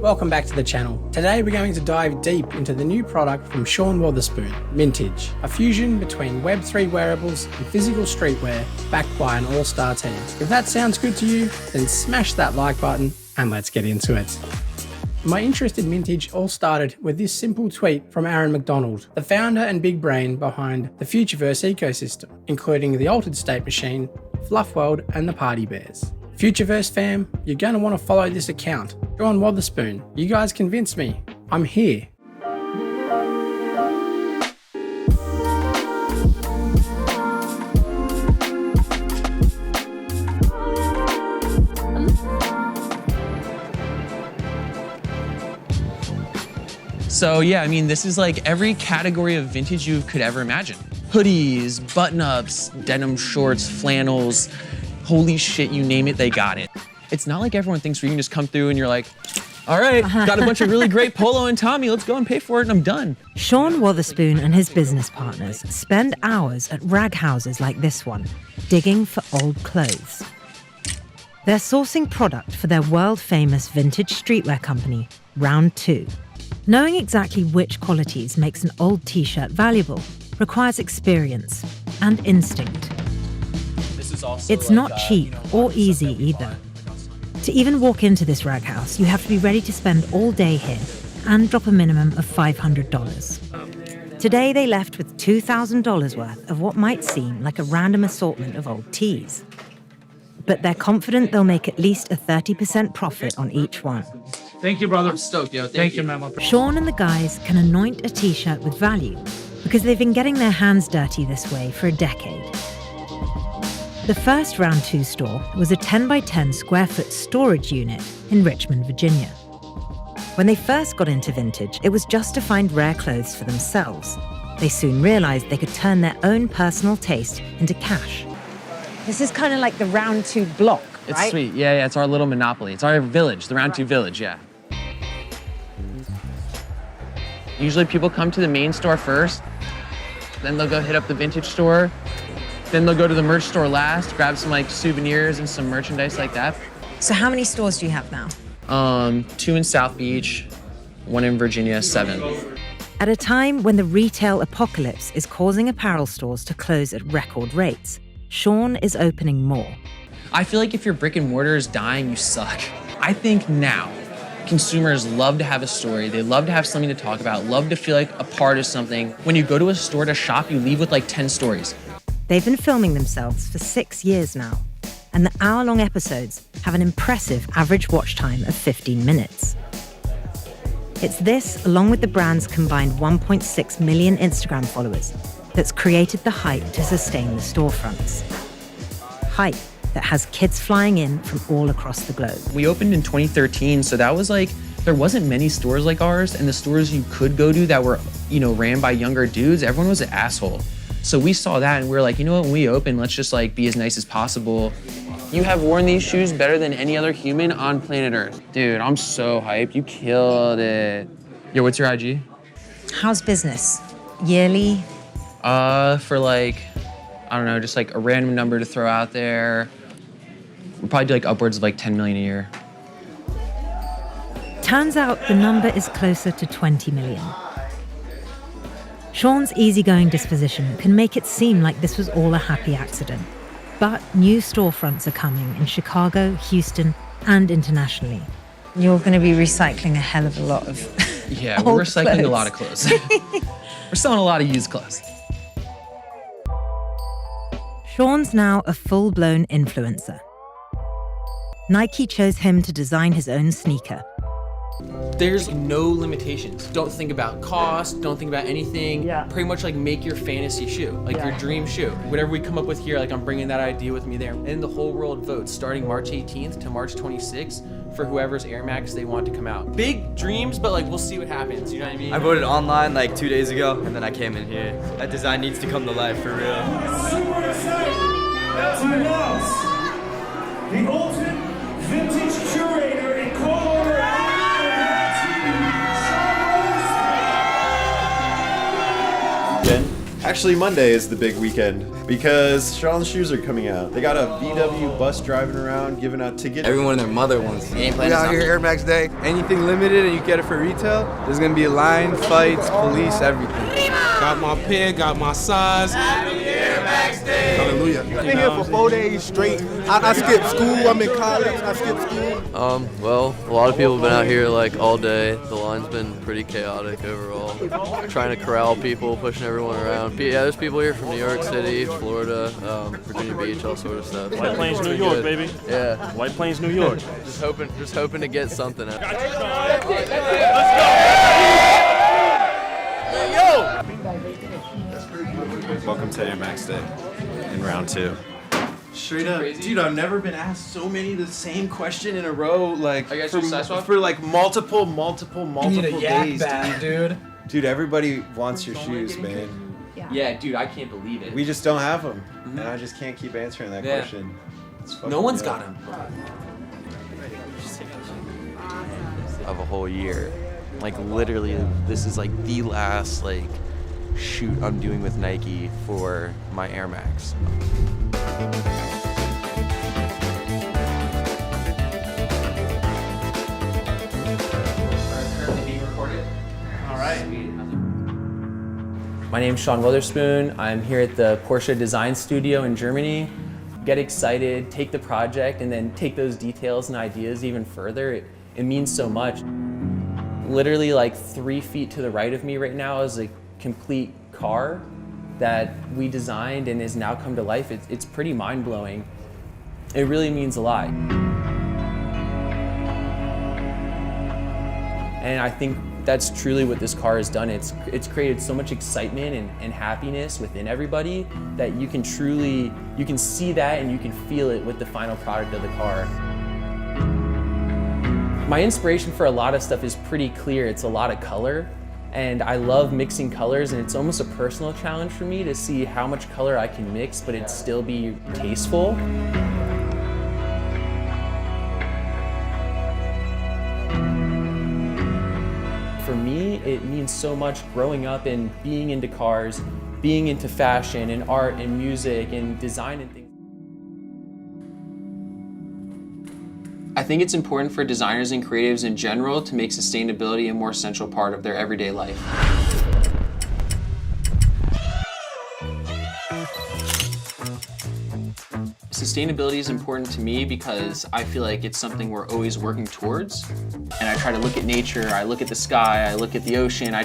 Welcome back to the channel. Today we're going to dive deep into the new product from Sean Wotherspoon, MNTGE, a fusion between Web3 wearables and physical streetwear backed by an all-star team. If that sounds good to you, then smash that like button and let's get into it. My interest in MNTGE all started with this simple tweet from Aaron McDonald, the founder and big brain behind the MetaVerse ecosystem, including the Altered State Machine, Fluff World and the Party Bears. MetaVerse fam, you're going to want to follow this account. Sean Wotherspoon, you guys convinced me. I'm here. So yeah, I mean, this is like every category of vintage you could ever imagine. Hoodies, button-ups, denim shorts, flannels, holy shit, you name it, they got it. It's not like everyone thinks where you can just come through and you're like, all right, got a bunch of really great Polo and Tommy, let's go and pay for it and I'm done. Sean Wotherspoon and his business partners spend hours at rag houses like this one, digging for old clothes. They're sourcing product for their world-famous vintage streetwear company, Round 2. Knowing exactly which qualities makes an old t-shirt valuable requires experience and instinct. It's not cheap or easy either. To even walk into this rag house, you have to be ready to spend all day here and drop a minimum of $500. Today they left with $2,000 worth of what might seem like a random assortment of old tees. But they're confident they'll make at least a 30% profit on each one. Thank you, brother. I'm stoked, yo. Thank you, man. Sean and the guys can anoint a t-shirt with value because they've been getting their hands dirty this way for a decade. The first Round 2 store was a 10 by 10 square foot storage unit in Richmond, Virginia. When they first got into vintage, it was just to find rare clothes for themselves. They soon realized they could turn their own personal taste into cash. This is kind of like the Round 2 block, right? It's sweet, yeah, it's our little monopoly. It's our village, the Round 2 village, yeah. Usually people come to the main store first, then they'll go hit up the vintage store, then they'll go to the merch store last, grab some like souvenirs and some merchandise like that. So how many stores do you have now? 2 in South Beach, 1 in Virginia, 7. At a time when the retail apocalypse is causing apparel stores to close at record rates, Sean is opening more. I feel like if your brick and mortar is dying, you suck. I think now, consumers love to have a story, they love to have something to talk about, love to feel like a part of something. When you go to a store to shop, you leave with like 10 stories. They've been filming themselves for 6 years now, and the hour-long episodes have an impressive average watch time of 15 minutes. It's this, along with the brand's combined 1.6 million Instagram followers, that's created the hype to sustain the storefronts. Hype that has kids flying in from all across the globe. We opened in 2013, so that was like, there wasn't many stores like ours, and the stores you could go to that were, ran by younger dudes, everyone was an asshole. So we saw that and we were like, you know what, when we open, let's just like be as nice as possible. You have worn these shoes better than any other human on planet Earth. Dude, I'm so hyped, you killed it. Yo, what's your IG? How's business? Yearly? For like, I don't know, just like a random number to throw out there. We'll probably do like upwards of like 10 million a year. Turns out the number is closer to 20 million. Sean's easygoing disposition can make it seem like this was all a happy accident. But new storefronts are coming in Chicago, Houston, and internationally. You're going to be recycling a hell of a lot of Yeah, we're recycling a lot of clothes. We're selling a lot of used clothes. Sean's now a full-blown influencer. Nike chose him to design his own sneaker. There's no limitations. Don't think about cost, don't think about anything. Yeah. Pretty much like make your fantasy shoe, like your dream shoe. Whatever we come up with here, like I'm bringing that idea with me there. And the whole world votes starting March 18th to March 26th for whoever's Air Max they want to come out. Big dreams, but like we'll see what happens, you know what I mean? I voted online like 2 days ago, and then I came in here. That design needs to come to life for real. Super excited to announce the ultimate vintage curator and co-owner of Jen, Actually, Monday is the big weekend because Sean's shoes are coming out. They got a VW bus driving around giving out tickets. Everyone and their mother wants. We out here Air Max Day. Anything limited and you get it for retail, there's gonna be a line, fights, police, everything. Got my pen, got my size. Happy Air Max Day! Hallelujah. I've been here for 4 days straight. I skipped school, I'm in college, I skipped school. Well, a lot of people have been out here like all day. The line's been pretty chaotic overall. Trying to corral people, pushing everyone around. Yeah, there's people here from New York City, Florida, Virginia Beach, all sort of stuff. White Plains, New York, baby. Yeah. White Plains, New York. Just hoping to get something out. Welcome to Air Max Day in round 2. Straight up, dude, I've never been asked so many the same question in a row, like for like multiple days, dude. Dude, everybody wants your shoes, man. Yeah, dude, I can't believe it. We just don't have them, and I just can't keep answering that question. No one's got him. Of a whole year. Like literally, this is like the last like shoot I'm doing with Nike for my Air Max. My name's Sean Wotherspoon. I'm here at the Porsche Design Studio in Germany. Get excited, take the project, and then take those details and ideas even further. It means so much. Literally like 3 feet to the right of me right now is a complete car that we designed and has now come to life. It's pretty mind-blowing. It really means a lot. And I think that's truly what this car has done. It's created so much excitement and happiness within everybody that you can see that and you can feel it with the final product of the car. My inspiration for a lot of stuff is pretty clear. It's a lot of color, and I love mixing colors, and it's almost a personal challenge for me to see how much color I can mix, but it still be tasteful. For me, it means so much growing up and being into cars, being into fashion and art and music and design and things. I think it's important for designers and creatives in general to make sustainability a more central part of their everyday life. Sustainability is important to me because I feel like it's something we're always working towards. And I try to look at nature, I look at the sky, I look at the ocean, I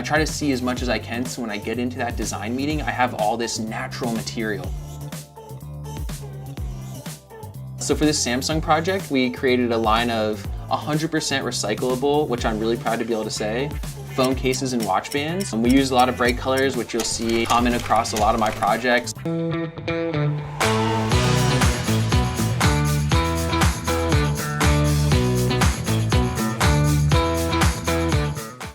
try to see as much as I can so when I get into that design meeting, I have all this natural material. So for this Samsung project, we created a line of 100% recyclable, which I'm really proud to be able to say, phone cases and watch bands. And we use a lot of bright colors, which you'll see common across a lot of my projects.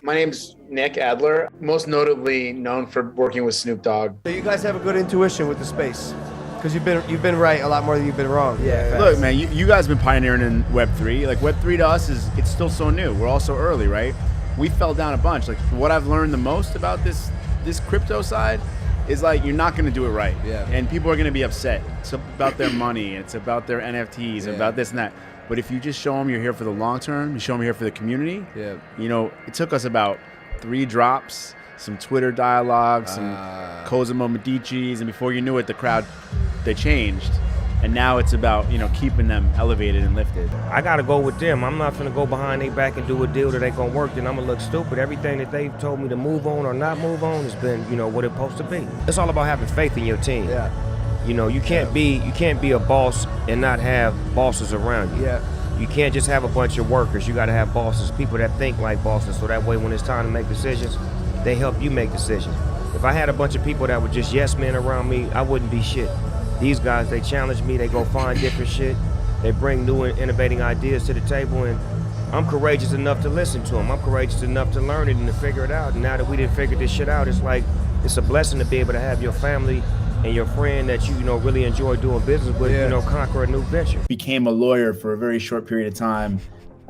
My name's Nick Adler, most notably known for working with Snoop Dogg. So you guys have a good intuition with the space, because you've been right a lot more than you've been wrong. Yeah. Look, man, you guys have been pioneering in Web3. Like Web3 to us it's still so new. We're all so early, right? We fell down a bunch. Like what I've learned the most about this crypto side is like you're not going to do it right. Yeah. And people are going to be upset. It's about their money. It's about their NFTs. About this and that. But if you just show them you're here for the long term, you show them you're here for the community. Yeah. You know, it took us about 3 drops, some Twitter dialogue, some Cosimo Medici's, and before you knew it, the crowd, they changed. And now it's about, you know, keeping them elevated and lifted. I gotta go with them. I'm not gonna go behind their back and do a deal that ain't gonna work, then I'm gonna look stupid. Everything that they've told me to move on or not move on has been, you know, what it's supposed to be. It's all about having faith in your team. Yeah. You know, you can't be a boss and not have bosses around you. Yeah. You can't just have a bunch of workers. You got to have bosses, people that think like bosses, so that way when it's time to make decisions, they help you make decisions. If I had a bunch of people that were just yes men around me, I wouldn't be shit. These guys, they challenge me, they go find different shit, they bring new and innovating ideas to the table, and I'm courageous enough to listen to them. I'm courageous enough to learn it and to figure it out. And now that we didn't figure this shit out, it's like, it's a blessing to be able to have your family and your friend that you know really enjoy doing business with, you know, conquer a new venture. Became a lawyer for a very short period of time.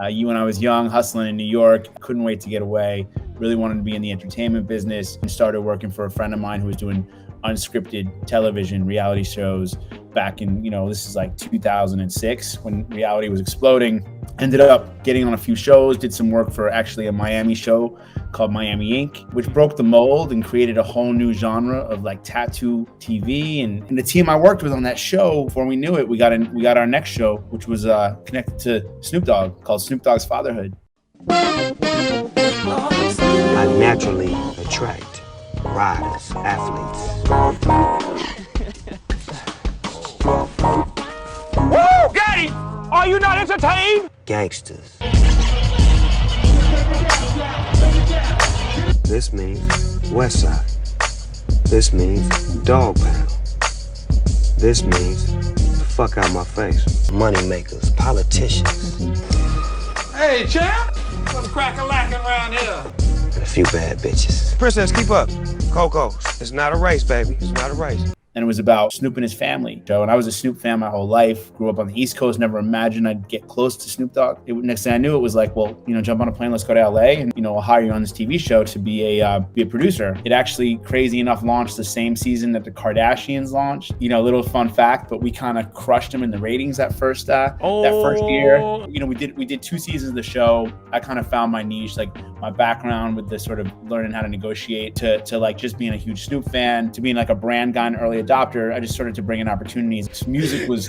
You when I was young, hustling in New York, couldn't wait to get away. really wanted to be in the entertainment business, and started working for a friend of mine who was doing unscripted television reality shows back in, this is like 2006 when reality was exploding. Ended up getting on a few shows, did some work for actually a Miami show called Miami Inc., which broke the mold and created a whole new genre of like tattoo TV. And the team I worked with on that show, before we knew it, we got our next show, which was connected to Snoop Dogg, called Snoop Dogg's Fatherhood. I naturally attract riders, athletes. Woo! Got him! Are you not entertained? Gangsters. This means West Side. This means Dog Pound. This means the fuck out my face. Money makers, politicians. Hey, champ! What's crack-a-lacking around here? And a few bad bitches. Princess, keep up. Coco, it's not a race, baby. It's not a race. And it was about Snoop and his family. So, and I was a Snoop fan my whole life. Grew up on the East Coast. Never imagined I'd get close to Snoop Dogg. Next thing I knew, it was like, well, jump on a plane, let's go to LA, and I'll hire you on this TV show to be a producer. It actually, crazy enough, launched the same season that the Kardashians launched. Little fun fact, but we kind of crushed them in the ratings that first year. We did 2 seasons of the show. I kind of found my niche, like my background with the sort of learning how to negotiate to like just being a huge Snoop fan, to being like a brand guy and early adopter. I just started to bring in opportunities. Music was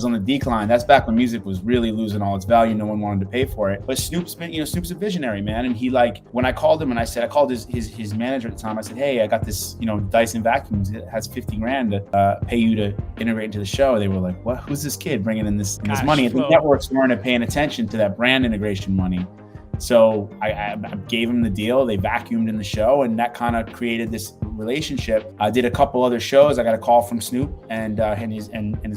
on the decline. That's back when music was really losing all its value. No one wanted to pay for it. But Snoop's a visionary, man. And he, like, when I called him and I called his manager at the time, I said, hey, I got this, Dyson vacuums. It has $50,000 to pay you to integrate into the show. They were like, what? Who's this kid bringing in this money? And the networks weren't paying attention to that brand integration money. So I gave him the deal. They vacuumed in the show, and that kind of created this relationship. I did a couple other shows. I got a call from Snoop and his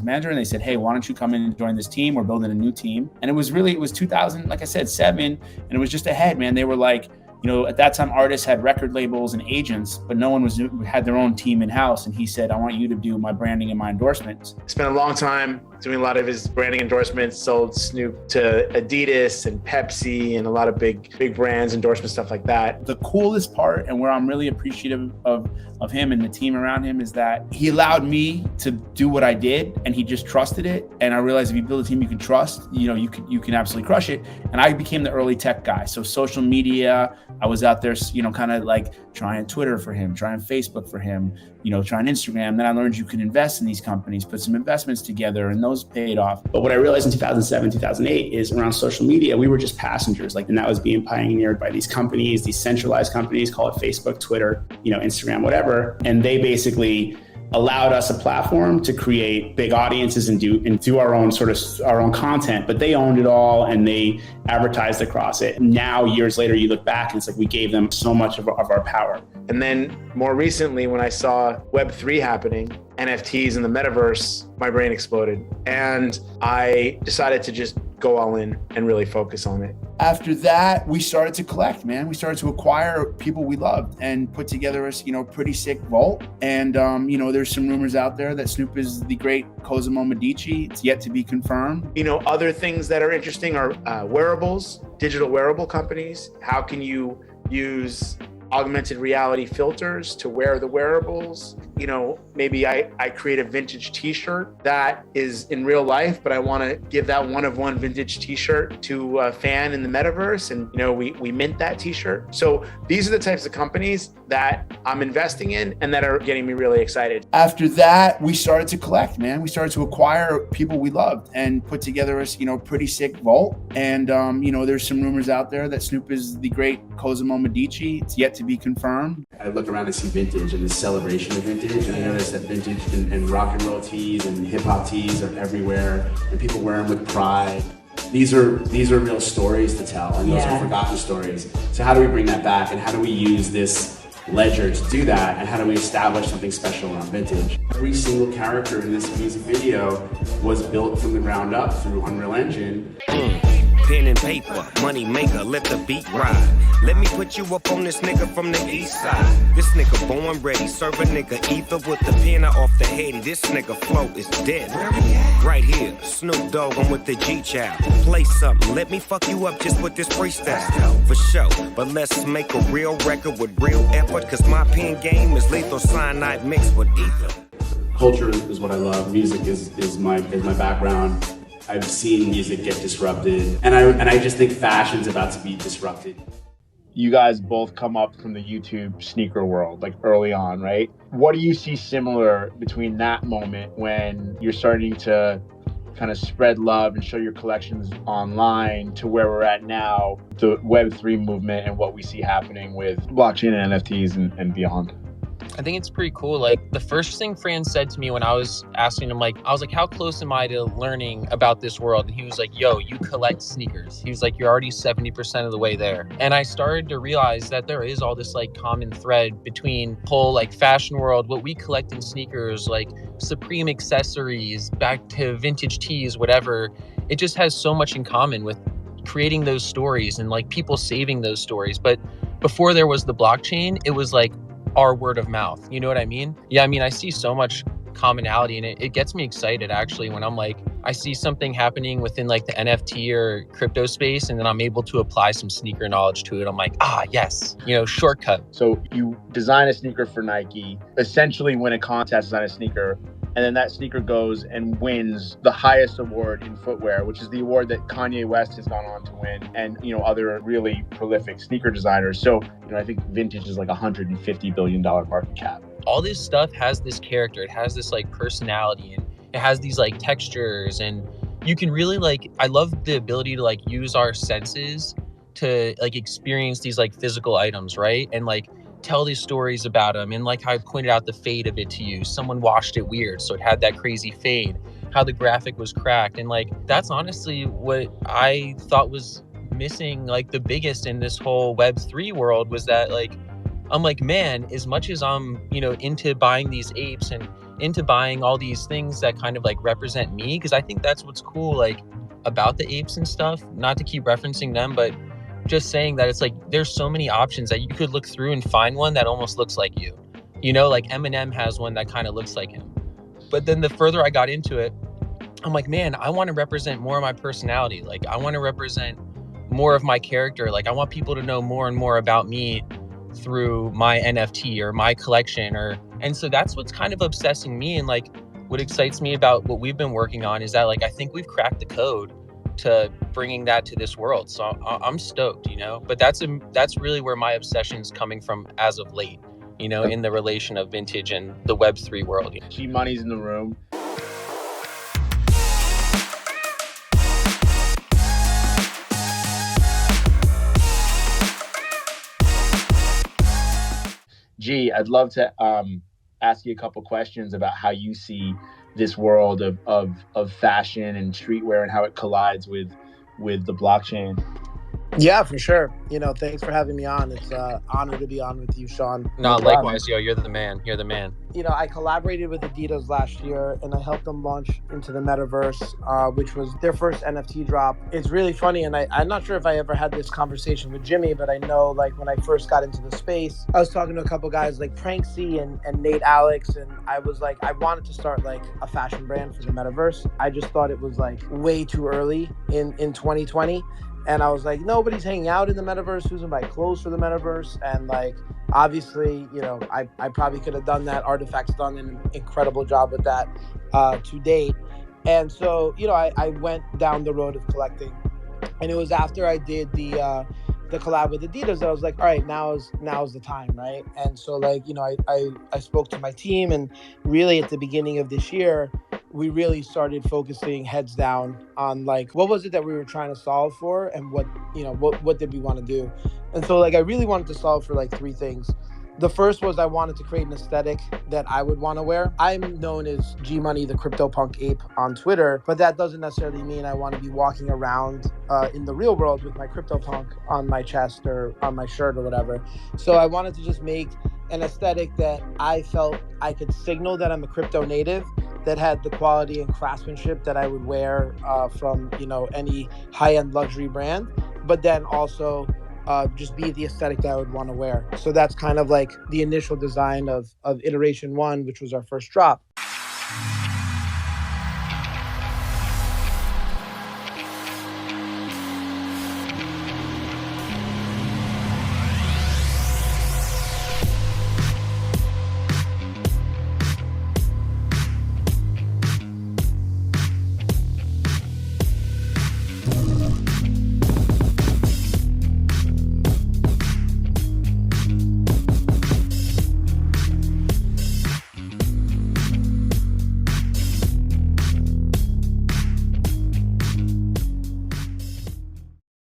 manager, and they said, hey, why don't you come in and join this team? We're building a new team. And it was 2000, like I said, 7, and it was just ahead, man. They were like, at that time, artists had record labels and agents, but no one had their own team in-house. And he said, I want you to do my branding and my endorsements. Spent a long time doing a lot of his branding endorsements, sold Snoop to Adidas and Pepsi and a lot of big brands, endorsement stuff like that. The coolest part, and where I'm really appreciative of him and the team around him, is that he allowed me to do what I did, and he just trusted it. And I realized if you build a team you can trust, you can absolutely crush it. And I became the early tech guy. So social media, I was out there, kind of like trying Twitter for him, trying Facebook for him, trying Instagram. Then I learned you can invest in these companies, put some investments together, and those paid off. But what I realized in 2007, 2008 is around social media, we were just passengers, and that was being pioneered by these companies, these centralized companies, call it Facebook, Twitter, Instagram, whatever. And they basically allowed us a platform to create big audiences and do our own content, but they owned it all and they advertised across it. Now, years later, you look back and it's like we gave them so much of our power. And then more recently, when I saw Web3 happening, NFTs in the metaverse, my brain exploded. And I decided to just go all in and really focus on it. After that, we started to collect, man. We started to acquire people we loved and put together a, pretty sick vault. And, there's some rumors out there that Snoop is the great Cosimo Medici. It's yet to be confirmed. Other things that are interesting are wearables, digital wearable companies. How can you use augmented reality filters to wear the wearables? Maybe I create a vintage t-shirt that is in real life, but I want to give that one-of-one vintage t-shirt to a fan in the metaverse, and we mint that t-shirt. So these are the types of companies that I'm investing in and that are getting me really excited. After that, we started to collect, man. We started to acquire people we loved and put together a pretty sick vault. And there's some rumors out there that Snoop is the great Cosimo Medici. It's yet to be confirmed. I look around and see vintage and this celebration of vintage, and I notice that vintage and rock and roll tees and hip hop tees are everywhere, and people wear them with pride. These are real stories to tell, and those are forgotten stories. So how do we bring that back, and how do we use this ledger to do that, and how do we establish something special around vintage? Every single character in this music video was built from the ground up through Unreal Engine. pen and paper, money maker, let the beat ride. Let me put you up on this nigga from the east side. This nigga born ready, serve a nigga ether with the pen off the heady. This nigga flow is dead. Right here, Snoop Dogg, I'm with the G-Child. Play something, let me fuck you up just with this freestyle. For sure, but let's make a real record with real effort, cause my pen game is lethal cyanide mixed with ether. Culture is what I love. Music is my background. I've seen music get disrupted, and I just think fashion's about to be disrupted. You guys both come up from the YouTube sneaker world, like early on, right? What do you see similar between that moment when you're starting to kind of spread love and show your collections online to where we're at now, the Web3 movement and what we see happening with blockchain and NFTs and beyond? I think it's pretty cool. Like, the first thing Fran said to me when I was asking him, I was like, how close am I to learning about this world? And he was like, yo, you collect sneakers. He was like, you're already 70% of the way there. And I started to realize that there is all this common thread between whole fashion world, what we collect in sneakers, like Supreme accessories, back to vintage tees, whatever. It just has so much in common with creating those stories and people saving those stories. But before there was the blockchain, it was our word of mouth. You know what I mean? Yeah, I mean, I see so much commonality in it. It gets me excited actually when I'm I see something happening within the NFT or crypto space, and then I'm able to apply some sneaker knowledge to it. I'm like, yes, shortcut. So you design a sneaker for Nike, essentially win a contest, design a sneaker, and then that sneaker goes and wins the highest award in footwear, which is the award that Kanye West has gone on to win, and other really prolific sneaker designers. So I think vintage is $150 billion market cap. All this stuff has this character. It has this personality, and it has these textures, and you can really I love the ability to use our senses to experience these physical items, right? And tell these stories about them. And how I pointed out the fade of it to you, someone washed it weird, so it had that crazy fade, how the graphic was cracked. And that's honestly what I thought was missing the biggest in this whole Web3 world, was that I'm man, as much as I'm into buying these apes and into buying all these things that kind of represent me, because I think that's what's cool about the apes and stuff, not to keep referencing them, but just saying that it's there's so many options that you could look through and find one that almost looks like you. Eminem has one that kind of looks like him. But then the further I got into it, I'm man, I want to represent more of my personality. I want to represent more of my character. I want people to know more and more about me through my NFT or my collection, and so that's what's kind of obsessing me. And what excites me about what we've been working on is that I think we've cracked the code to bringing that to this world. So I'm stoked, but that's really where my obsession's coming from as of late, in the relation of vintage and the Web3 world. G-Money's in the room. G, I'd love to ask you a couple questions about how you see this world of fashion and streetwear and how it collides with the blockchain. Yeah, for sure. Thanks for having me on. It's an honor to be on with you, Sean. No, likewise, yo, you're the man. You're the man. I collaborated with Adidas last year, and I helped them launch into the Metaverse, which was their first NFT drop. It's really funny, and I'm not sure if I ever had this conversation with Jimmy, but I know when I first got into the space, I was talking to a couple guys like Pranksy and Nate Alex, and I was I wanted to start a fashion brand for the Metaverse. I just thought it was way too early in 2020. And I was nobody's hanging out in the Metaverse. Who's gonna buy clothes for the Metaverse? And obviously, I probably could have done that. Artifact's done an incredible job with that to date. And so, I went down the road of collecting. And it was after I did the collab with Adidas that I was all right, now is the time, right? And so I spoke to my team, and really at the beginning of this year, we really started focusing heads down on what was it that we were trying to solve for, and what did we want to do. And so I really wanted to solve for three things. The first was I wanted to create an aesthetic that I would want to wear. I'm known as G-Money, the CryptoPunk ape on Twitter, but that doesn't necessarily mean I want to be walking around in the real world with my CryptoPunk on my chest or on my shirt or whatever. So I wanted to just make an aesthetic that I felt I could signal that I'm a crypto native, that had the quality and craftsmanship that I would wear from, you know, any high-end luxury brand, but then also just be the aesthetic that I would want to wear. So that's kind of like the initial design of iteration 1, which was our first drop.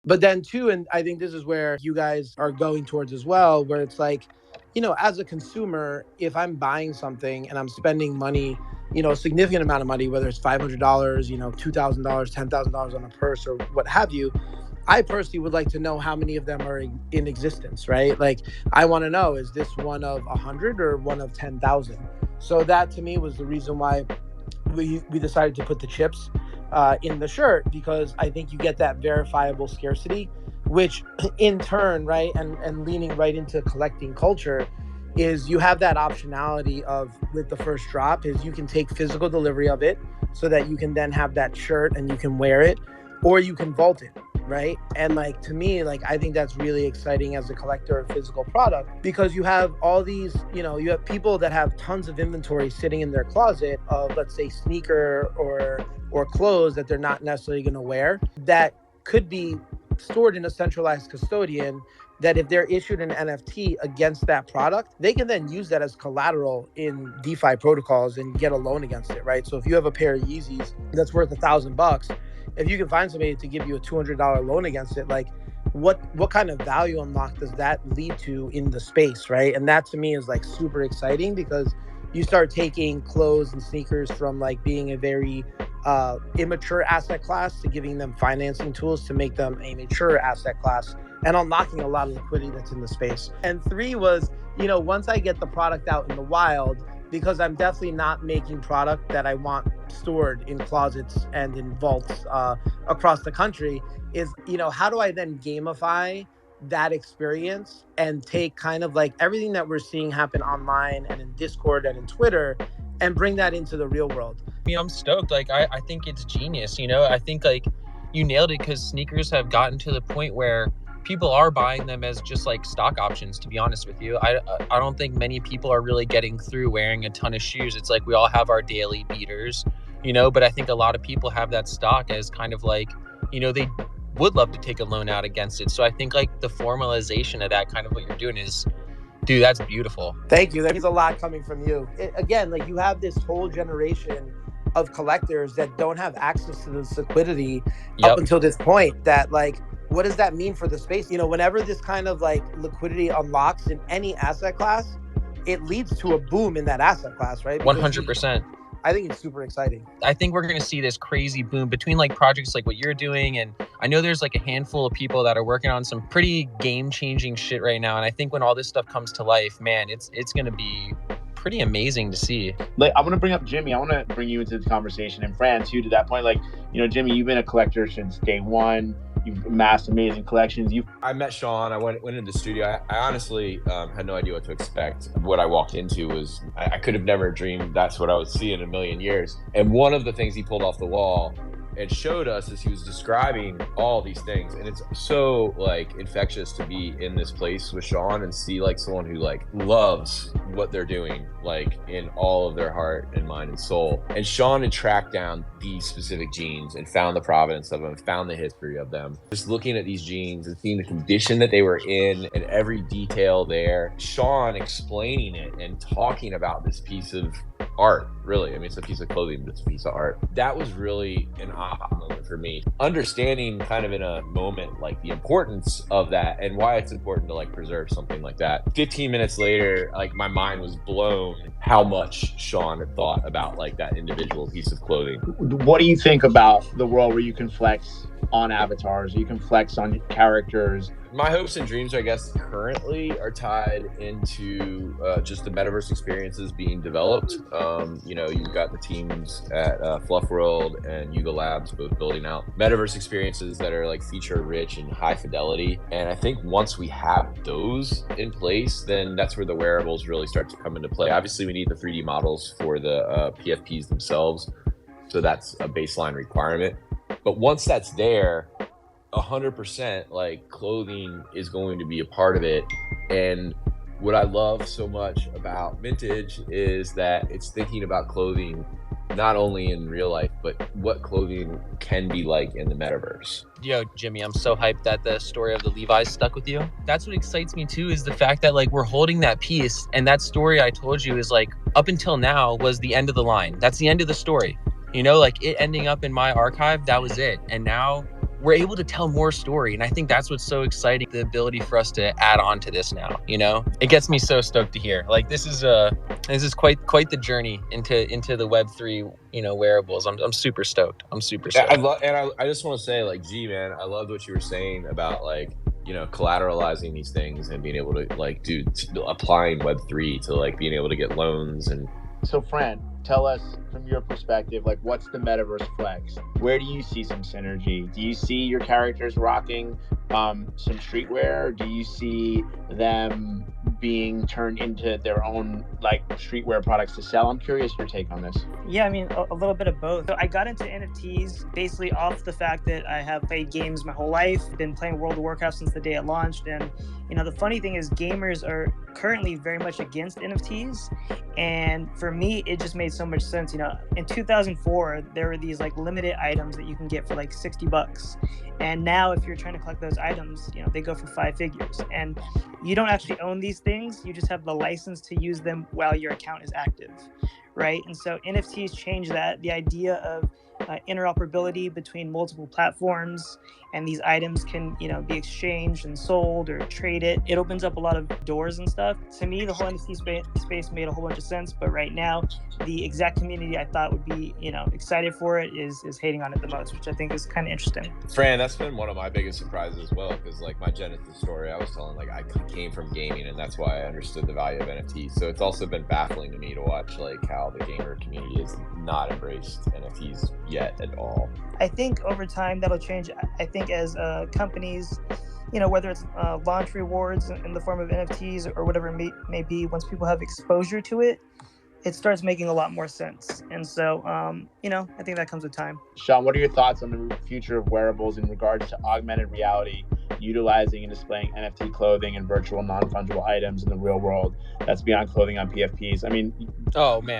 But then too, and I think this is where you guys are going towards as well, where it's like, you know, as a consumer, if I'm buying something and I'm spending money, you know, a significant amount of money, whether it's $500, you know, $2,000, $10,000 on a purse or what have you, I personally would like to know how many of them are in existence, right? Like, I want to know, is this one of 100 or one of 10,000? So that to me was the reason why we decided to put the chips in the shirt, because I think you get that verifiable scarcity, which in turn, right, and leaning right into collecting culture, is you have that optionality of, with the first drop, is you can take physical delivery of it so that you can then have that shirt and you can wear it, or you can vault it, right? And like, to me, like, I think that's really exciting as a collector of physical product, because you have all these, you know, you have people that have tons of inventory sitting in their closet of, let's say, sneaker or clothes that they're not necessarily going to wear, that could be stored in a centralized custodian, that if they're issued an NFT against that product, they can then use that as collateral in DeFi protocols and get a loan against it, right? So if you have a pair of Yeezys that's worth $1,000, if you can find somebody to give you a $200 loan against it, like, what kind of value unlock does that lead to in the space, right? And that to me is like super exciting, because you start taking clothes and sneakers from like being a very immature asset class to giving them financing tools to make them a mature asset class, and unlocking a lot of liquidity that's in the space. And 3 was, you know, once I get the product out in the wild, because I'm definitely not making product that I want stored in closets and in vaults across the country, is, you know, how do I then gamify that experience and take kind of like everything that we're seeing happen online and in Discord and in Twitter and bring that into the real world? I mean, I'm stoked. Like, I think it's genius, you know? I think, like, you nailed it, because sneakers have gotten to the point where people are buying them as just like stock options, to be honest with you. I don't think many people are really getting through wearing a ton of shoes. It's like we all have our daily beaters, you know, but I think a lot of people have that stock as kind of like, you know, they would love to take a loan out against it. So I think like the formalization of that, kind of what you're doing, is, dude, that's beautiful. Thank you. There's a lot coming from you. Again, like, you have this whole generation of collectors that don't have access to this liquidity up until this point, that like, what does that mean for the space? You know, whenever this kind of like liquidity unlocks in any asset class, it leads to a boom in that asset class, right? 100%. I think it's super exciting. I think we're going to see this crazy boom between like projects like what you're doing. And I know there's like a handful of people that are working on some pretty game-changing shit right now. And I think when all this stuff comes to life, man, it's going to be pretty amazing to see. Like, I want to bring up Jimmy. I want to bring you into the conversation, and Fran too, to that point. Like, you know, Jimmy, you've been a collector since day one. You've amassed amazing collections. I met Sean. I went into the studio. I honestly had no idea what to expect. What I walked into was, I could have never dreamed that's what I would see in a million years. And one of the things he pulled off the wall and showed us as he was describing all these things, and it's so like infectious to be in this place with Sean and see like someone who like loves what they're doing, like in all of their heart and mind and soul. And Sean had tracked down these specific jeans and found the provenance of them, found the history of them. Just looking at these jeans and seeing the condition that they were in and every detail there. Sean explaining it and talking about this piece of art, really. I mean, it's a piece of clothing, but it's a piece of art. That was really an aha moment for me. Understanding kind of in a moment like the importance of that and why it's important to like preserve something like that. 15 minutes later, like my mind was blown how much Sean had thought about like that individual piece of clothing. What do you think about the world where you can flex on avatars, you can flex on characters. My hopes and dreams, I guess, currently are tied into just the metaverse experiences being developed. You know, you've got the teams at Fluff World and Yuga Labs both building out metaverse experiences that are like feature rich and high fidelity. And I think once we have those in place, then that's where the wearables really start to come into play. Obviously, we need the 3D models for the PFPs themselves. So that's a baseline requirement. But once that's there, 100% like clothing is going to be a part of it. And what I love so much about MNTGE is that it's thinking about clothing not only in real life, but what clothing can be like in the metaverse. Yo, Jimmy, I'm so hyped that the story of the Levi's stuck with you. That's what excites me too, is the fact that like we're holding that piece, and that story I told you is like up until now was the end of the line. That's the end of the story. You know, like it ending up in my archive, that was it. And now we're able to tell more story. And I think that's what's so exciting, the ability for us to add on to this now, you know? It gets me so stoked to hear. Like this is quite the journey into the Web3, you know, wearables. I'm super stoked. I'm super stoked. I just want to say, like, G, man, I loved what you were saying about like, you know, collateralizing these things and being able to like applying Web3 to like being able to get loans. And so Fran, tell us from your perspective, like what's the metaverse flex? Where do you see some synergy? Do you see your characters rocking some streetwear? Do you see them being turned into their own like streetwear products to sell? I'm curious your take on this. Yeah, I mean, a little bit of both. So I got into NFTs basically off the fact that I have played games my whole life, been playing World of Warcraft since the day it launched. And, you know, the funny thing is gamers are currently very much against NFTs. And for me, it just made so much sense. You know, in 2004, there were these like limited items that you can get for like $60. And now if you're trying to collect those items, you know, they go for 5 figures. And you don't actually own these things. You just have the license to use them while your account is active, right? And so NFTs change that. The idea of interoperability between multiple platforms, and these items can, you know, be exchanged and sold or traded. It opens up a lot of doors and stuff. To me, the whole NFT space made a whole bunch of sense, but right now, the exact community I thought would be, you know, excited for it is hating on it the most, which I think is kind of interesting. Fran, that's been one of my biggest surprises as well, because like my Genesis story, I was telling, like I came from gaming, and that's why I understood the value of NFTs. So it's also been baffling to me to watch like how the gamer community has not embraced NFTs yet at all. I think over time that'll change. I think as companies, you know, whether it's launch rewards in the form of NFTs or whatever it may be, once people have exposure to it, it starts making a lot more sense. And so, you know, I think that comes with time. Sean, what are your thoughts on the future of wearables in regards to augmented reality, utilizing and displaying NFT clothing and virtual non-fungible items in the real world that's beyond clothing on PFPs? I mean,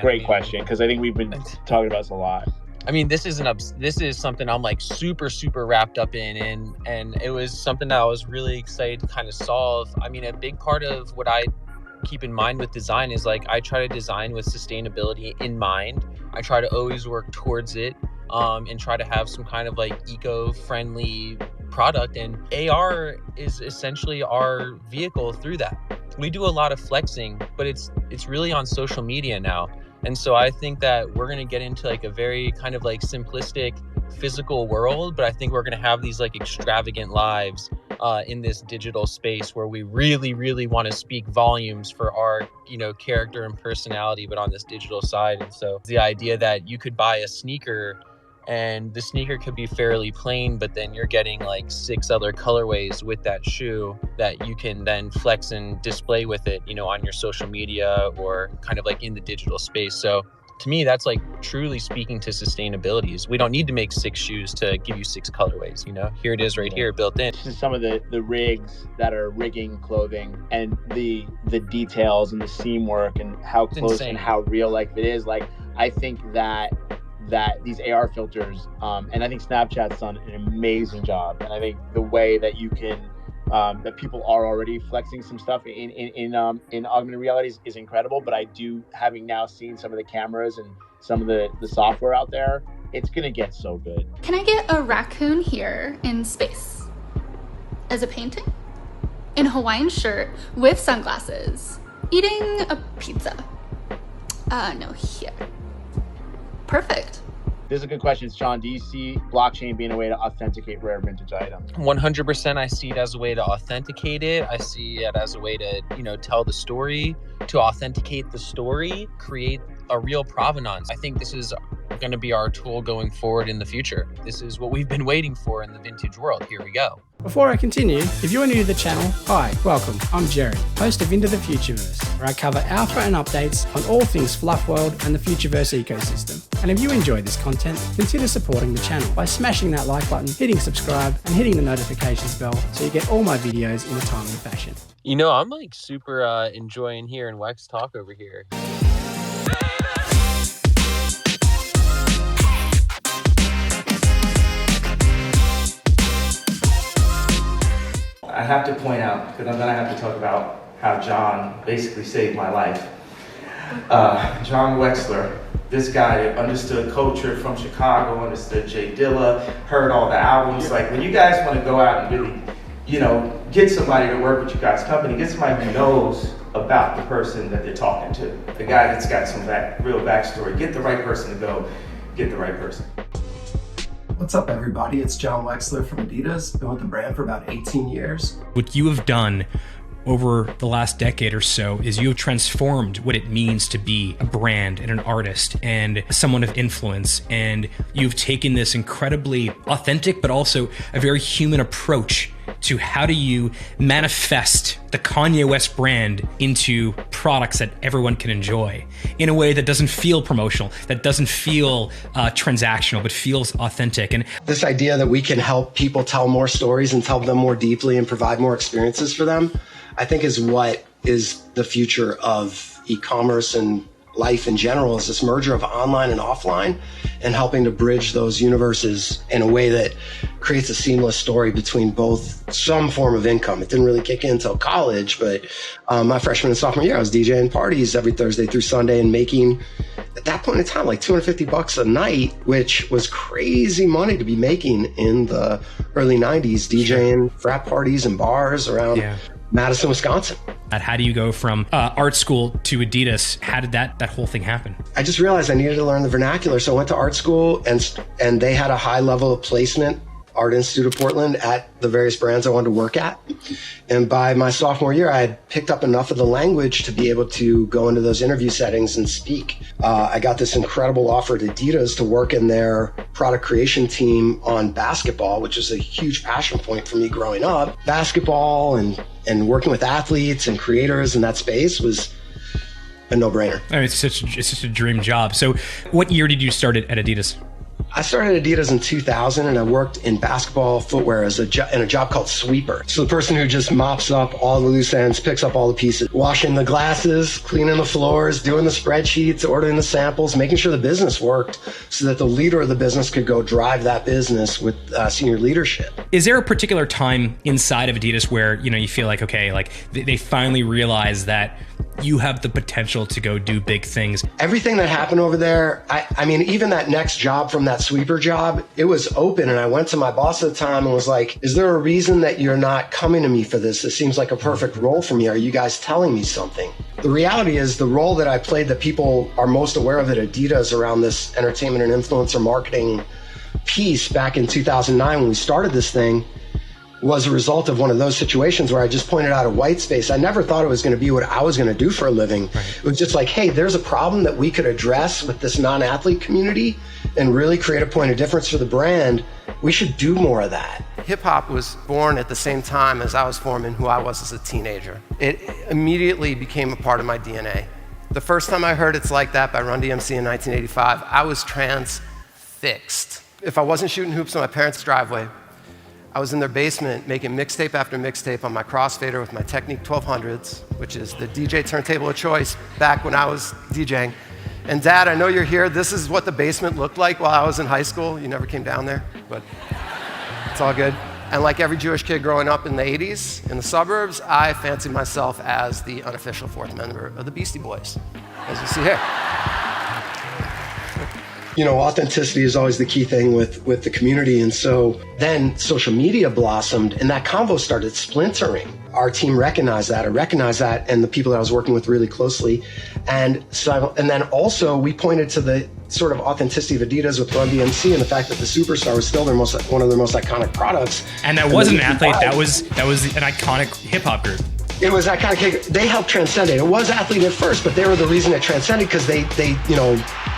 great question, because I think we've been talking about this a lot. I mean, this is something I'm like super wrapped up in, and it was something that I was really excited to kind of solve. I mean, a big part of what I keep in mind with design is like I try to design with sustainability in mind. I try to always work towards it, and try to have some kind of like eco-friendly product, and AR is essentially our vehicle through that. We do a lot of flexing, but it's really on social media now. And so I think that we're going to get into like a very kind of like simplistic physical world, but I think we're going to have these like extravagant lives in this digital space where we really want to speak volumes for our, you know, character and personality, but on this digital side. And so the idea that you could buy a sneaker and the sneaker could be fairly plain, but then you're getting like 6 other colorways with that shoe that you can then flex and display with it, you know, on your social media or kind of like in the digital space. So to me, that's like truly speaking to sustainability. Is we don't need to make 6 shoes to give you 6 colorways, you know, here it is right here built in. This is some of the rigs that are rigging clothing, and the details and the seam work and how close and how real life it is. Like, I think that these AR filters, and I think Snapchat's done an amazing job. And I think the way that you can, that people are already flexing some stuff in augmented realities is incredible. But I do, having now seen some of the cameras and some of the software out there, it's gonna get so good. Can I get a raccoon here in space as a painting? In a Hawaiian shirt with sunglasses, eating a pizza. No, here. Perfect. This is a good question, Sean. Do you see blockchain being a way to authenticate rare vintage items? 100%. I see it as a way to authenticate it. I see it as a way to, tell the story, to authenticate the story, create a real provenance. I think this is going to be our tool going forward in the future. This is what we've been waiting for in the vintage world. Here we go. Before I continue, if you are new to the channel, hi, welcome. I'm Gerry, host of Into the Futureverse, where I cover alpha and updates on all things Fluff World and the Futureverse ecosystem. And if you enjoy this content, consider supporting the channel by smashing that like button, hitting subscribe, and hitting the notifications bell so you get all my videos in a timely fashion. I'm like super enjoying hearing Wex talk over here. I have to point out, because I'm gonna have to talk about how John basically saved my life. John Wexler, this guy understood culture from Chicago, understood Jay Dilla, heard all the albums. Like when you guys wanna go out and really, get somebody to work with you guys' company, get somebody who knows about the person that they're talking to. The guy that's got some real backstory. Get the right person to go, get the right person. What's up, everybody? It's John Wexler from Adidas. Been with the brand for about 18 years. What you have done over the last decade or so is you have transformed what it means to be a brand and an artist and someone of influence. And you've taken this incredibly authentic, but also a very human approach to how do you manifest the Kanye West brand into products that everyone can enjoy in a way that doesn't feel promotional, that doesn't feel transactional, but feels authentic. And this idea that we can help people tell more stories and tell them more deeply and provide more experiences for them, I think is what is the future of e-commerce and life in general, is this merger of online and offline and helping to bridge those universes in a way that creates a seamless story between both some form of income. It didn't really kick in until college, but my freshman and sophomore year, I was DJing parties every Thursday through Sunday and making, at that point in time, like $250 a night, which was crazy money to be making in the early 90s, DJing frat parties and bars around Madison, Wisconsin. How do you go from art school to Adidas? How did that whole thing happen? I just realized I needed to learn the vernacular. So I went to art school and they had a high level of placement, Art Institute of Portland, at the various brands I wanted to work at. And by my sophomore year, I had picked up enough of the language to be able to go into those interview settings and speak. I got this incredible offer at Adidas to work in their product creation team on basketball, which was a huge passion point for me growing up. Basketball and working with athletes and creators in that space was a no-brainer. I mean, it's such a dream job. So what year did you start at Adidas? I started at Adidas in 2000 and I worked in basketball footwear as in a job called sweeper. So the person who just mops up all the loose ends, picks up all the pieces, washing the glasses, cleaning the floors, doing the spreadsheets, ordering the samples, making sure the business worked so that the leader of the business could go drive that business with senior leadership. Is there a particular time inside of Adidas where, you feel like, okay, like they finally realize that you have the potential to go do big things? Everything that happened over there, I mean, even that next job from that sweeper job, it was open. And I went to my boss at the time and was like, is there a reason that you're not coming to me for this? It seems like a perfect role for me. Are you guys telling me something? The reality is the role that I played that people are most aware of at Adidas around this entertainment and influencer marketing piece back in 2009 when we started this thing was a result of one of those situations where I just pointed out a white space. I never thought it was going to be what I was going to do for a living. Right. It was just like, hey, there's a problem that we could address with this non-athlete community and really create a point of difference for the brand. We should do more of that. Hip hop was born at the same time as I was forming who I was as a teenager. It immediately became a part of my DNA. The first time I heard It's Like That by Run DMC in 1985, I was transfixed. If I wasn't shooting hoops in my parents' driveway, I was in their basement making mixtape after mixtape on my Crossfader with my Technique 1200s, which is the DJ turntable of choice back when I was DJing. And Dad, I know you're here. This is what the basement looked like while I was in high school. You never came down there, but it's all good. And like every Jewish kid growing up in the 80s in the suburbs, I fancied myself as the unofficial fourth member of the Beastie Boys, as you see here. Authenticity is always the key thing with the community. And so then social media blossomed and that convo started splintering. our team recognized that. I recognized that, and the people that I was working with really closely. And then also we pointed to the sort of authenticity of Adidas with Run DMC and the fact that the Superstar was still one of their most iconic products. And that wasn't an athlete, that was an iconic hip hop group. It was that kind of, they helped transcend it. It was athlete at first, but they were the reason it transcended because they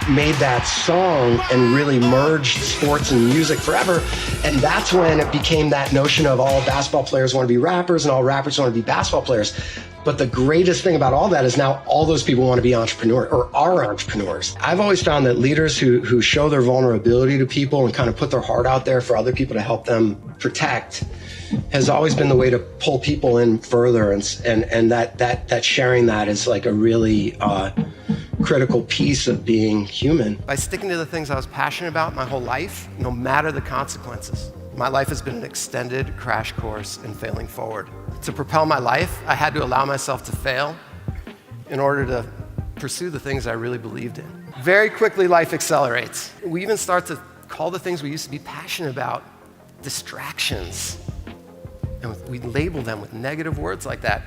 made that song and really merged sports and music forever. And that's when it became that notion of all basketball players want to be rappers and all rappers want to be basketball players. But the greatest thing about all that is now all those people want to be entrepreneurs or are entrepreneurs. I've always found that leaders who show their vulnerability to people and kind of put their heart out there for other people to help them protect has always been the way to pull people in further. And that sharing that is like a really critical piece of being human. By sticking to the things I was passionate about my whole life, no matter the consequences, my life has been an extended crash course in failing forward. To propel my life, I had to allow myself to fail in order to pursue the things I really believed in. Very quickly, life accelerates. We even start to call the things we used to be passionate about distractions. And we label them with negative words like that.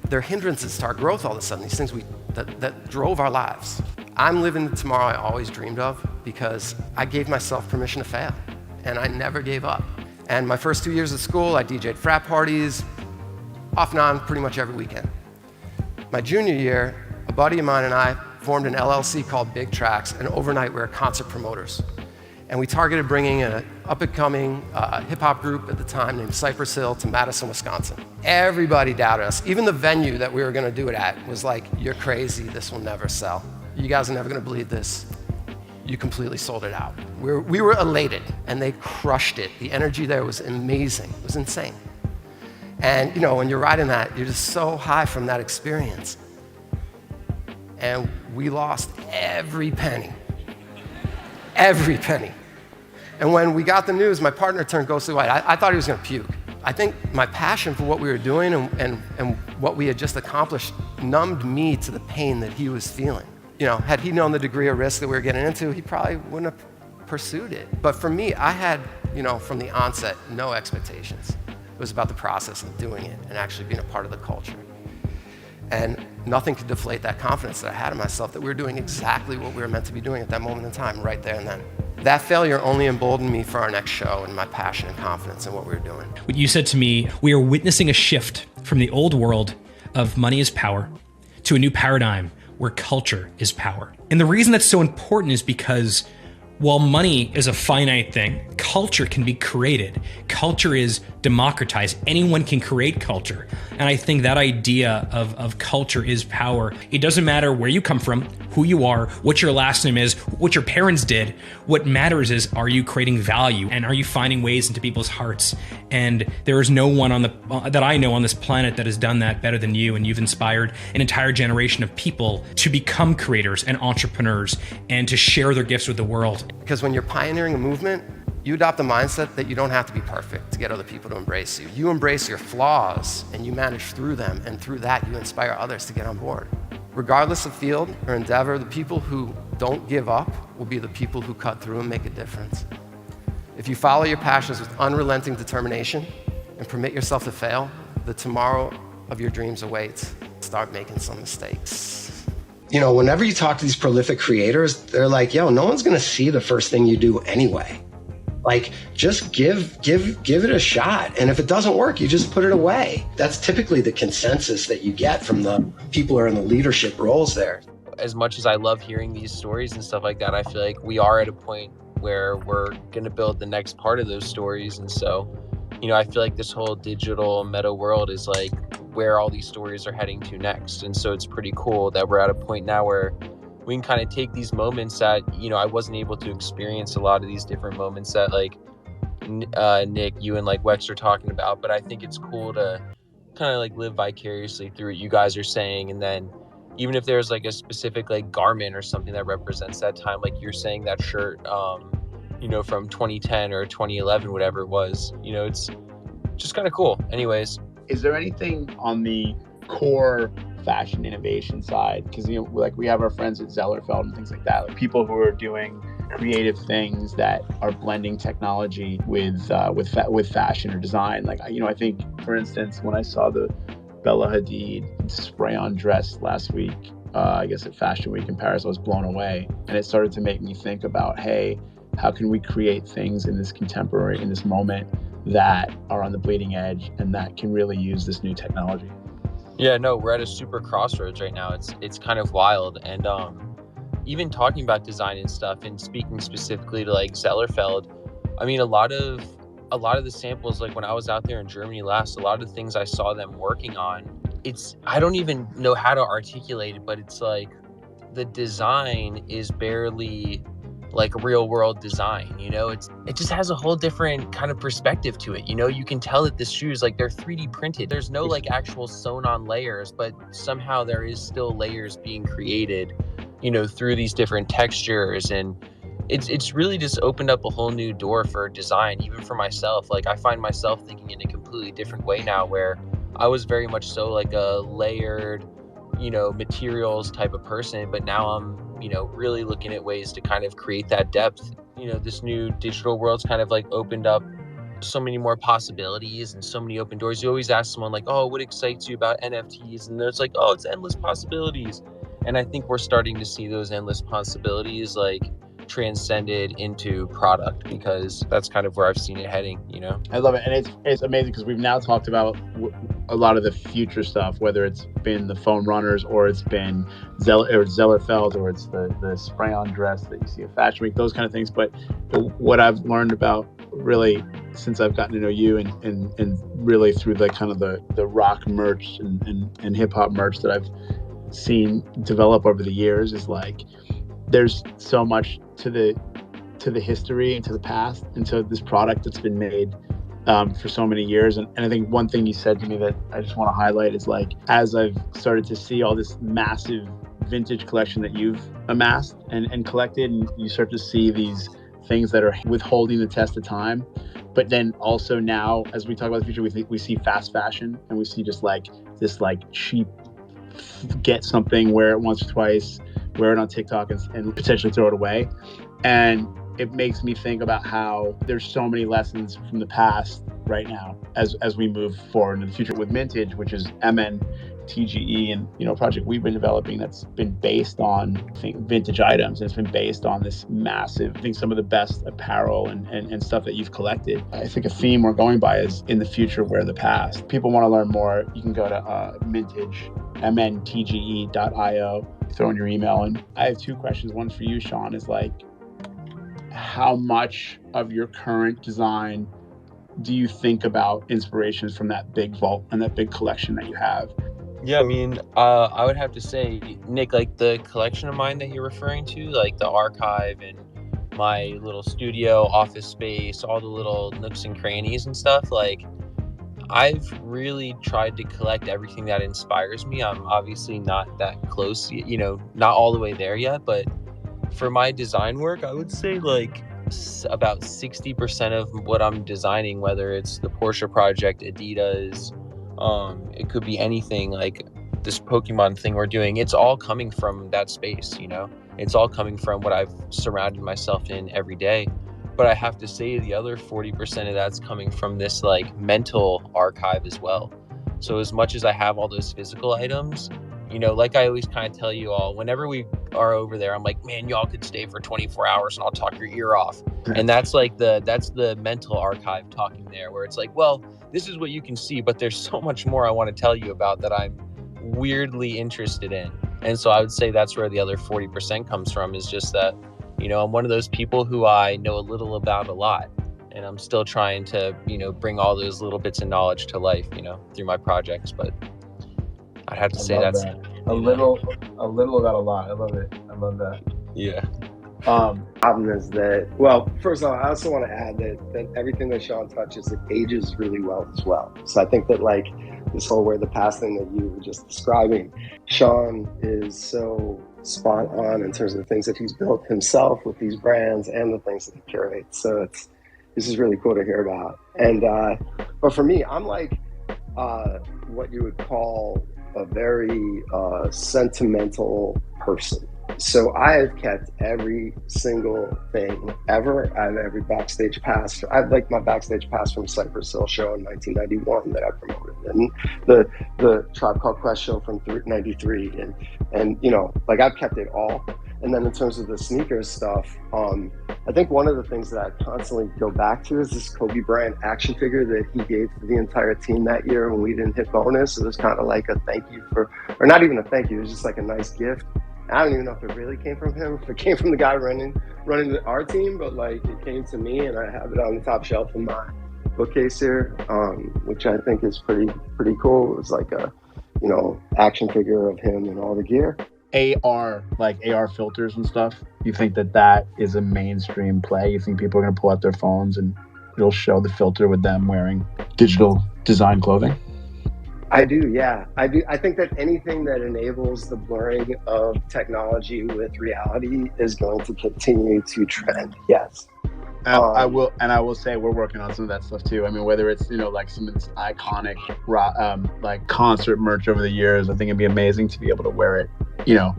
They're hindrances to our growth all of a sudden, these things that drove our lives. I'm living the tomorrow I always dreamed of because I gave myself permission to fail, and I never gave up. And my first 2 years of school, I DJ'd frat parties, off and on pretty much every weekend. My junior year, a buddy of mine and I formed an LLC called Big Tracks, and overnight we were concert promoters. And we targeted bringing an up-and-coming hip-hop group at the time named Cypress Hill to Madison, Wisconsin. Everybody doubted us. Even the venue that we were gonna do it at was like, you're crazy, this will never sell. You guys are never gonna believe this. You completely sold it out. We were elated, and they crushed it. The energy there was amazing, it was insane. And when you're riding that, you're just so high from that experience. And we lost every penny. Every penny. And when we got the news, my partner turned ghostly white. I thought he was gonna puke. I think my passion for what we were doing and what we had just accomplished numbed me to the pain that he was feeling. Had he known the degree of risk that we were getting into, he probably wouldn't have pursued it. But for me, I had, from the onset, no expectations. It was about the process of doing it and actually being a part of the culture. And nothing could deflate that confidence that I had in myself that we were doing exactly what we were meant to be doing at that moment in time, right there and then. That failure only emboldened me for our next show and my passion and confidence in what we were doing. What you said to me, we are witnessing a shift from the old world of money is power to a new paradigm where culture is power. And the reason that's so important is because while money is a finite thing, culture can be created. Culture is democratized. Anyone can create culture. And I think that idea of culture is power. It doesn't matter where you come from, who you are, what your last name is, what your parents did. What matters is, are you creating value and are you finding ways into people's hearts? And there is no one that I know on this planet that has done that better than you. And you've inspired an entire generation of people to become creators and entrepreneurs and to share their gifts with the world. Because when you're pioneering a movement, you adopt the mindset that you don't have to be perfect to get other people to embrace you. You embrace your flaws and you manage through them, and through that you inspire others to get on board. Regardless of field or endeavor, the people who don't give up will be the people who cut through and make a difference. If you follow your passions with unrelenting determination and permit yourself to fail, the tomorrow of your dreams awaits. Start making some mistakes. Whenever you talk to these prolific creators, they're like, yo, no one's gonna see the first thing you do anyway. Like, just give it a shot. And if it doesn't work, you just put it away. That's typically the consensus that you get from the people who are in the leadership roles there. As much as I love hearing these stories and stuff like that, I feel like we are at a point where we're gonna build the next part of those stories. And so, I feel like this whole digital meta world is like where all these stories are heading to next. And so it's pretty cool that we're at a point now where we can kind of take these moments that, I wasn't able to experience a lot of these different moments that like Nick, you and like Wexler are talking about. But I think it's cool to kind of like live vicariously through what you guys are saying. And then even if there's like a specific like garment or something that represents that time, like you're saying that shirt, from 2010 or 2011, whatever it was, it's just kind of cool. Anyways. Is there anything on the core fashion innovation side, because like we have our friends at Zellerfeld and things like that, like people who are doing creative things that are blending technology with fashion or design. Like I think, for instance, when I saw the Bella Hadid spray-on dress last week, I guess at Fashion Week in Paris, I was blown away, and it started to make me think about, hey, how can we create things in this moment that are on the bleeding edge and that can really use this new technology? Yeah, no, we're at a super crossroads right now. It's kind of wild. And even talking about design and stuff, and speaking specifically to like Zellerfeld, I mean, a lot of the samples, like when I was out there in Germany last, a lot of the things I saw them working on, I don't even know how to articulate it, but it's like the design is barely like real world design, it just has a whole different kind of perspective to it. You can tell that the shoes, like, they're 3D printed. There's no like actual sewn on layers, but somehow there is still layers being created, through these different textures. And it's really just opened up a whole new door for design, even for myself. Like, I find myself thinking in a completely different way now, where I was very much so like a layered, materials type of person, but now I'm, really looking at ways to kind of create that depth. This new digital world's kind of like opened up so many more possibilities and so many open doors. You always ask someone like, oh, what excites you about NFTs? And there's like, oh, it's endless possibilities. And I think we're starting to see those endless possibilities like transcended into product, because that's kind of where I've seen it heading. I love it. And it's amazing because we've now talked about a lot of the future stuff, whether it's been the foam runners or it's been Zellerfeld or it's the spray-on dress that you see at Fashion Week, those kind of things. But what I've learned about really since I've gotten to know you and really through the kind of the rock merch and hip hop merch that I've seen develop over the years is like, there's so much to the history and to the past and to this product that's been made for so many years. And I think one thing you said to me that I just want to highlight is like, as I've started to see all this massive vintage collection that you've amassed and collected, and you start to see these things that are withholding the test of time. But then also now, as we talk about the future, we see fast fashion, and we see just like this like cheap, get something, wear it once or twice, wear it on TikTok and potentially throw it away. And it makes me think about how there's so many lessons from the past right now as we move forward into the future with MNTGE, which is MNTGE, and project we've been developing that's been based on, I think, vintage items, and it's been based on this massive, I think, some of the best apparel and stuff that you've collected. I think a theme we're going by is in the future, wear the past. People want to learn more, you can go to MNTGE, MNTGE.io, throw in your email. And I have two questions. One for you, Sean, is like, how much of your current design do you think about inspirations from that big vault and that big collection that you have? Yeah, I mean, I would have to say, Nick, like the collection of mine that you're referring to, like the archive and my little studio, office space, all the little nooks and crannies and stuff, like I've really tried to collect everything that inspires me. I'm obviously not that close, not all the way there yet, but for my design work, I would say like about 60% of what I'm designing, whether it's the Porsche project, Adidas, it could be anything, like this Pokemon thing we're doing, it's all coming from that space, it's all coming from what I've surrounded myself in every day. But I have to say the other 40% of that's coming from this like mental archive as well. So as much as I have all those physical items, like I always kind of tell you all, whenever we are over there, I'm like, man, y'all could stay for 24 hours and I'll talk your ear off. And that's the mental archive talking there, where it's like, well, this is what you can see, but there's so much more I want to tell you about that I'm weirdly interested in. And so I would say that's where the other 40% comes from, is just that, I'm one of those people who I know a little about a lot, and I'm still trying to, bring all those little bits of knowledge to life, through my projects. But I'd have to say that's a little about a lot. I love it. I love that. Yeah. Problem is that, well, first of all, I also want to add that everything that Sean touches, it ages really well as well. So I think that like this whole wear the past thing that you were just describing, Sean is so spot on in terms of the things that he's built himself with these brands and the things that he curates. So this is really cool to hear about. And but for me, I'm like what you would call a very sentimental person. So I have kept every single thing ever. I have every backstage pass. I have like my backstage pass from Cypress Hill show in 1991 that I promoted, and the Tribe Called Quest show from 93, and you know, like I've kept it all. And then in terms of the sneakers stuff, I think one of the things that I constantly go back to is this Kobe Bryant action figure that he gave to the entire team that year when we didn't hit bonus. It was kind of like a thank you for, or not even a thank you, it was just like a nice gift. I don't even know if it really came from him, if it came from the guy running our team, but like it came to me, and I have it on the top shelf in my bookcase here, which I think is pretty cool. It was like a, you know, action figure of him and all the gear. AR, like AR filters and stuff. You think that is a mainstream play? You think people are going to pull out their phones and it'll show the filter with them wearing digital design clothing? I do, yeah. I do. I think that anything that enables the blurring of technology with reality is going to continue to trend. Yes. I will say we're working on some of that stuff too. I mean, whether it's, you know, like some of this iconic like concert merch over the years, I think it'd be amazing to be able to wear it, you know,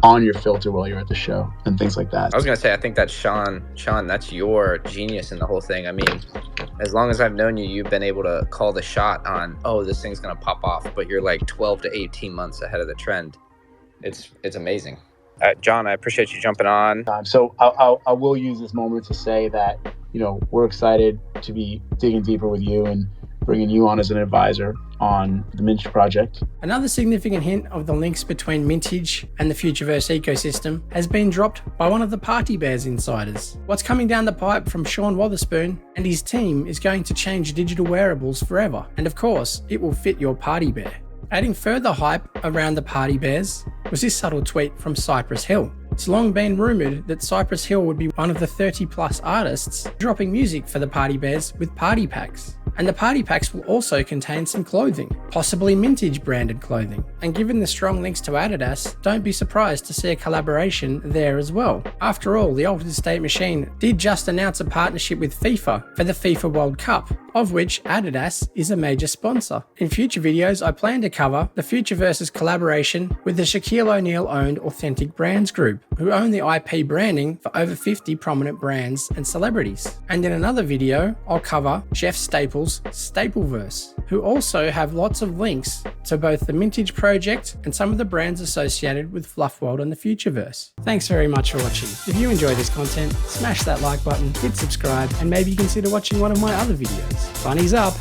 on your filter while you're at the show and things like that. I was gonna say, I think that Sean, that's your genius in the whole thing. I mean, as long as I've known you, you've been able to call the shot on, oh, this thing's gonna pop off, but you're like 12 to 18 months ahead of the trend. It's amazing. John, I appreciate you jumping on. So I will use this moment to say that, you know, we're excited to be digging deeper with you and bringing you on as an advisor on the MNTGE project. Another significant hint of the links between MNTGE and the Futureverse ecosystem has been dropped by one of the Party Bears insiders. What's coming down the pipe from Sean Wotherspoon and his team is going to change digital wearables forever. And of course, it will fit your Party Bear. Adding further hype around the Party Bears was this subtle tweet from Cypress Hill. It's long been rumoured that Cypress Hill would be one of the 30+ artists dropping music for the Party Bears with party packs. And the party packs will also contain some clothing, possibly MNTGE branded clothing. And given the strong links to Adidas, don't be surprised to see a collaboration there as well. After all, the Altered State Machine did just announce a partnership with FIFA for the FIFA World Cup, of which Adidas is a major sponsor. In future videos, I plan to cover the Futureverse's collaboration with the Shaquille O'Neal owned Authentic Brands Group, who own the IP branding for over 50 prominent brands and celebrities. And in another video, I'll cover Jeff Staples' Stapleverse, who also have lots of links to both the MNTGE project and some of the brands associated with Fluff World and the Futureverse. Thanks very much for watching. If you enjoy this content, smash that like button, hit subscribe, and maybe consider watching one of my other videos. Bunnies up!